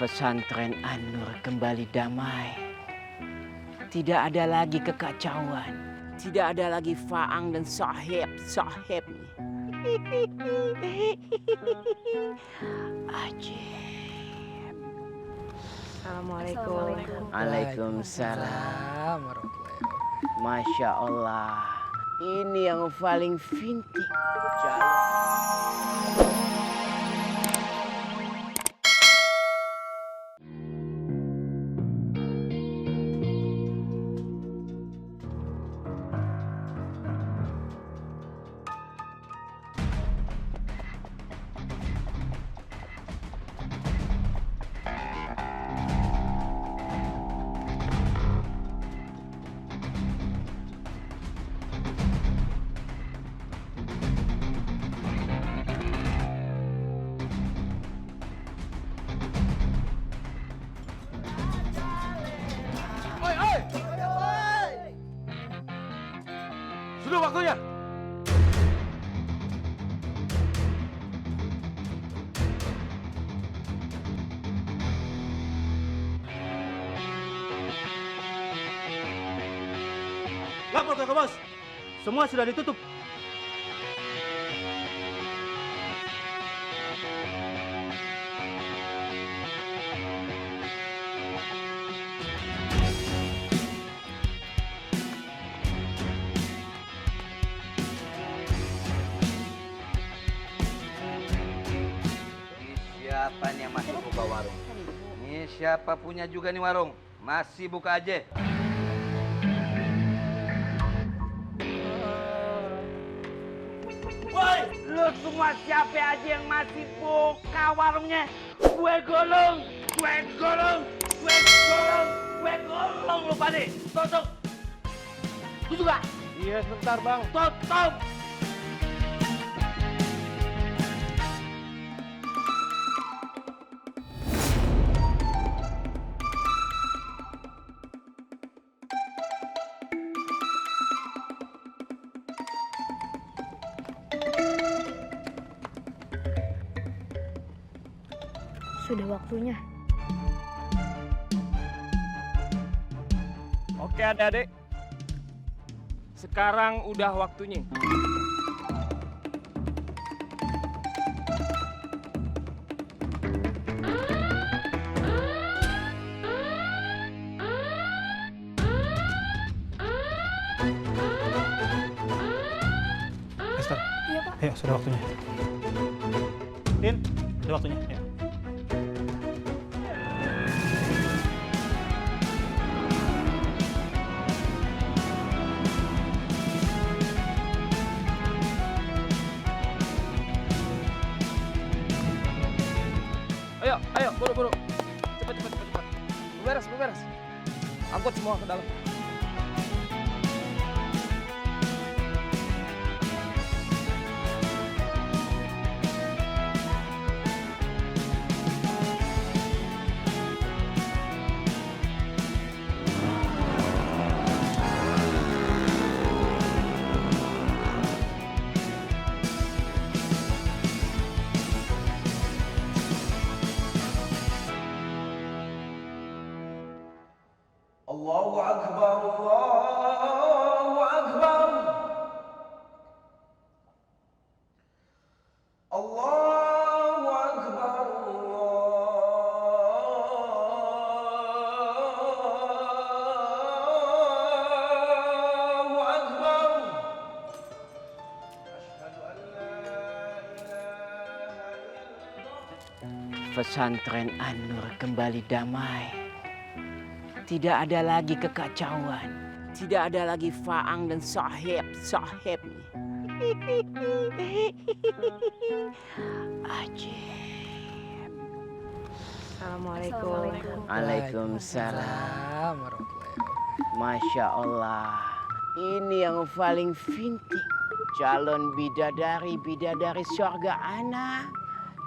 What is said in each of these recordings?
Pesantren An-Nur kembali damai. Tidak ada lagi kekacauan. Tidak ada lagi Faang dan sahib. Ajib. Assalamualaikum. Waalaikumsalam warahmatullahi wabarakatuh. Masya Allah. Ini yang paling vintage. Sudah waktunya. Lapor ke bos. Semua sudah ditutup. Siapa nih yang masih buka warung? Ini siapa punya juga nih warung? Masih buka aja. Woi, lu semua siapa aja yang masih buka warungnya? Gue gulung lu pada. Tutup. Lu juga? Iya, sebentar bang. Tutup. Sudah waktunya. Oke adik-adik. Sekarang udah waktunya. Mister, Iya, Pak. ayo sudah waktunya. Tin, sudah waktunya. Ayo. Ayo, buru. Cepat. Beberes. Angkut semua ke dalam. Allahu Akbar, Allahu Akbar. Allahu Akbar, Allahu Akbar. Asyhadu an la ilaha illallah. Pesantren An-Nur kembali damai. Tidak ada lagi kekacauan. Tidak ada lagi Faang dan sahib. Ajib. Assalamualaikum. Waalaikumsalam warahmatullahi wabarakatuh. Masya Allah. Ini yang paling vintage. Calon bidadari surga ana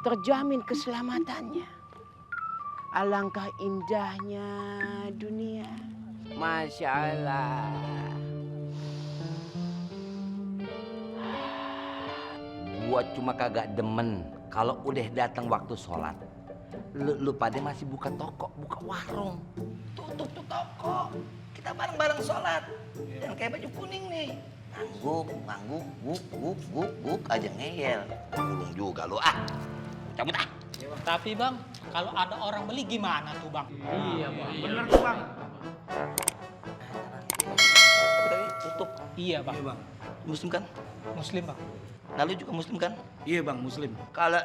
terjamin keselamatannya. Alangkah indahnya dunia. Masya Allah. Gua cuma kagak demen kalau udah datang waktu sholat. lu pada masih buka toko, buka warung. Tutup tuh toko. Kita bareng-bareng sholat. Jangan kayak baju kuning nih. Ngangguk, guk aja ngeyel. Gulung juga lu ah. Cabut ah. Tapi bang, kalau ada orang beli gimana tuh bang? Iya bang. Bener tuh bang. Tapi tutup. Iya bang, Muslim kan? muslim bang. Nah lu juga muslim kan? Iya bang, muslim. Kalau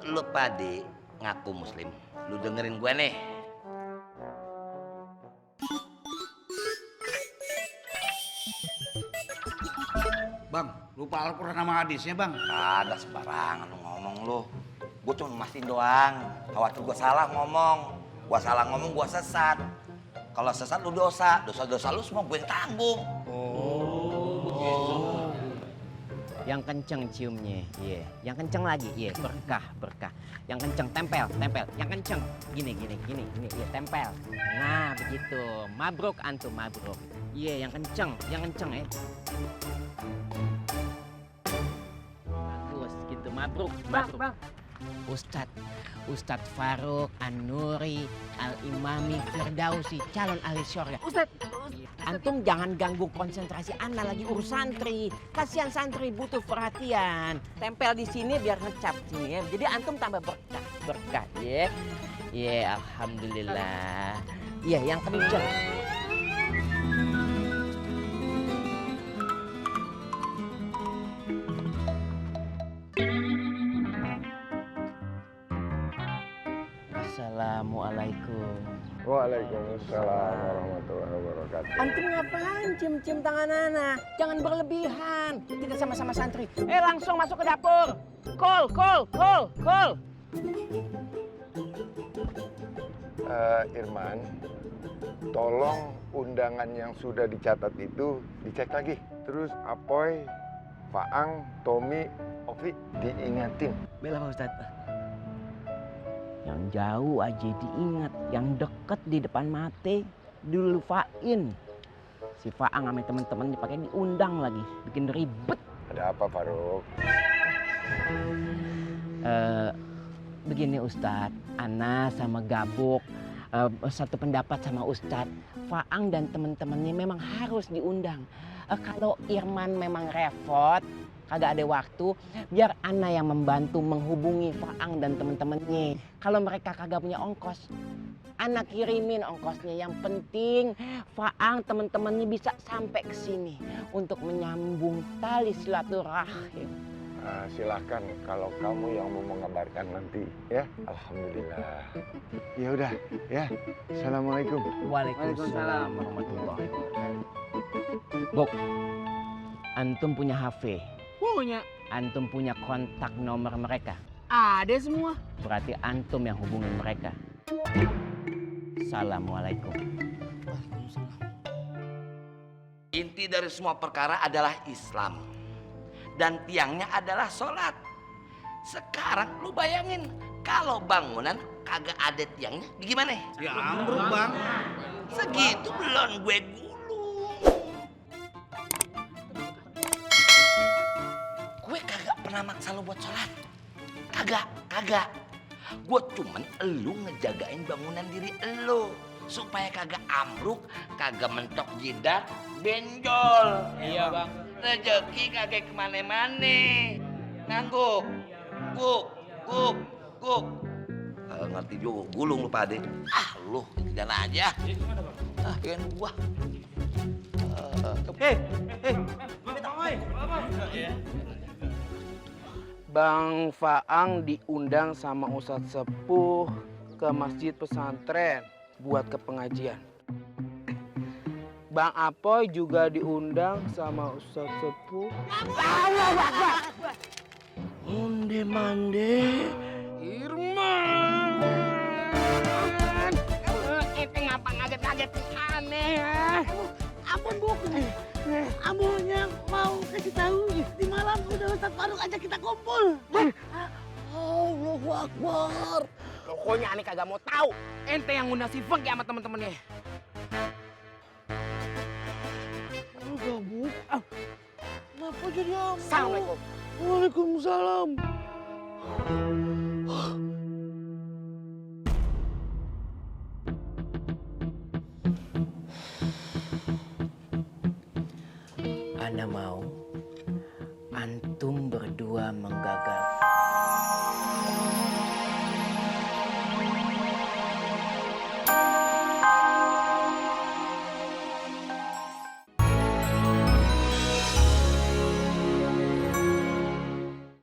lu pade ngaku muslim, lu dengerin gue nih. Bang, lupa Al-Quran sama hadisnya bang. Kagak sembarangan lu ngomong lu. Gue cuma mastiin doang. Khawatir gue salah ngomong. Gue salah ngomong, gue sesat. Kalau sesat lu dosa. Dosa-dosa lu semua gue yang tanggung. Yang kenceng ciumnya, iya. Yang kenceng lagi, iya. Berkah. Yang kenceng, tempel. Yang kenceng, gini, iya, tempel. Nah, begitu. Mabruk antum, mabruk. Iya, yang kenceng ya. Bagus, gitu, mabruk. Bang. Ustadz Faruk An-Nuri Al-Imami Firdausi, calon ahli syurga. Ustadz. Antum jangan ganggu konsentrasi ana lagi urus santri. Kasihan santri butuh perhatian. Tempel di sini biar ngecap sini ya. Jadi antum tambah berkah ya. Ya alhamdulillah. Iya yang kenceng. Assalamualaikum. Waalaikumsalam warahmatullahi wabarakatuh. Antum ngapain cium-cium tangan anak? Jangan berlebihan. Kita sama-sama santri. Langsung masuk ke dapur. Call. Irman, tolong undangan yang sudah dicatat itu dicek lagi. Terus Apoy, Faang, Tommy, Ovi diingatin. Bela Pak Ustadz. Yang jauh aja diingat, yang deket di depan mate dilupain. Si Faang sama temen-temen dipakai diundang lagi, bikin ribet. Ada apa, Faruk? Begini Ustadz, Ana sama Gabuk satu pendapat sama Ustadz. Faang dan temen-temennya memang harus diundang. Kalau Irman memang repot, kagak ada waktu, biar Ana yang membantu menghubungi Faang dan temen-temennya. Kalau mereka kagak punya ongkos, Ana kirimin ongkosnya. Yang penting Faang temen-temennya bisa sampai ke sini untuk menyambung tali silaturahim. Silahkan kalau kamu yang mau mengabarkan nanti, ya. Alhamdulillah. Ya udah, ya. Assalamualaikum. Waalaikumsalam warahmatullahi wabarakatuh. Bok, antum punya HP? Punya. Antum punya kontak nomor mereka? Ada semua. Berarti antum yang hubungin mereka. Assalamualaikum. Inti dari semua perkara adalah Islam. Dan tiangnya adalah sholat. Sekarang lu bayangin, kalau bangunan kagak ada tiangnya, gimana? Ya ambruk bang. Segitu belum gue gulung. Gue kagak pernah maksa lu buat sholat. Kagak. Gue cuman elu ngejagain bangunan diri elu. Supaya kagak ambruk, kagak mentok jidat, benjol. Iya bang. Rezeki kagak kemana-mana. Ngangguk. Guk. Ngerti juga, gulung lu pade. Lu jalan aja. Pengen gua. Bang Faang diundang sama Ustadz Sepuh ke masjid pesantren buat ke pengajian. Bang Apoy juga diundang sama Ustadz Sepuh. Onde mande Irman. Itu ngapa ngaget-ngaget aneh ya? Ampun Bu, Ambunya mau kasih tahu di malam udah Ustadz Faruk ajak kita kumpul. Allahu Akbar. Pokoknya aneh kagak mau tahu. Ente yang ngundang si Feng sama temen-temennya. Enggak Bu. Kenapa jadi Ambu? Assalamualaikum. Waalaikumsalam. Ana mau antum berdua menggagal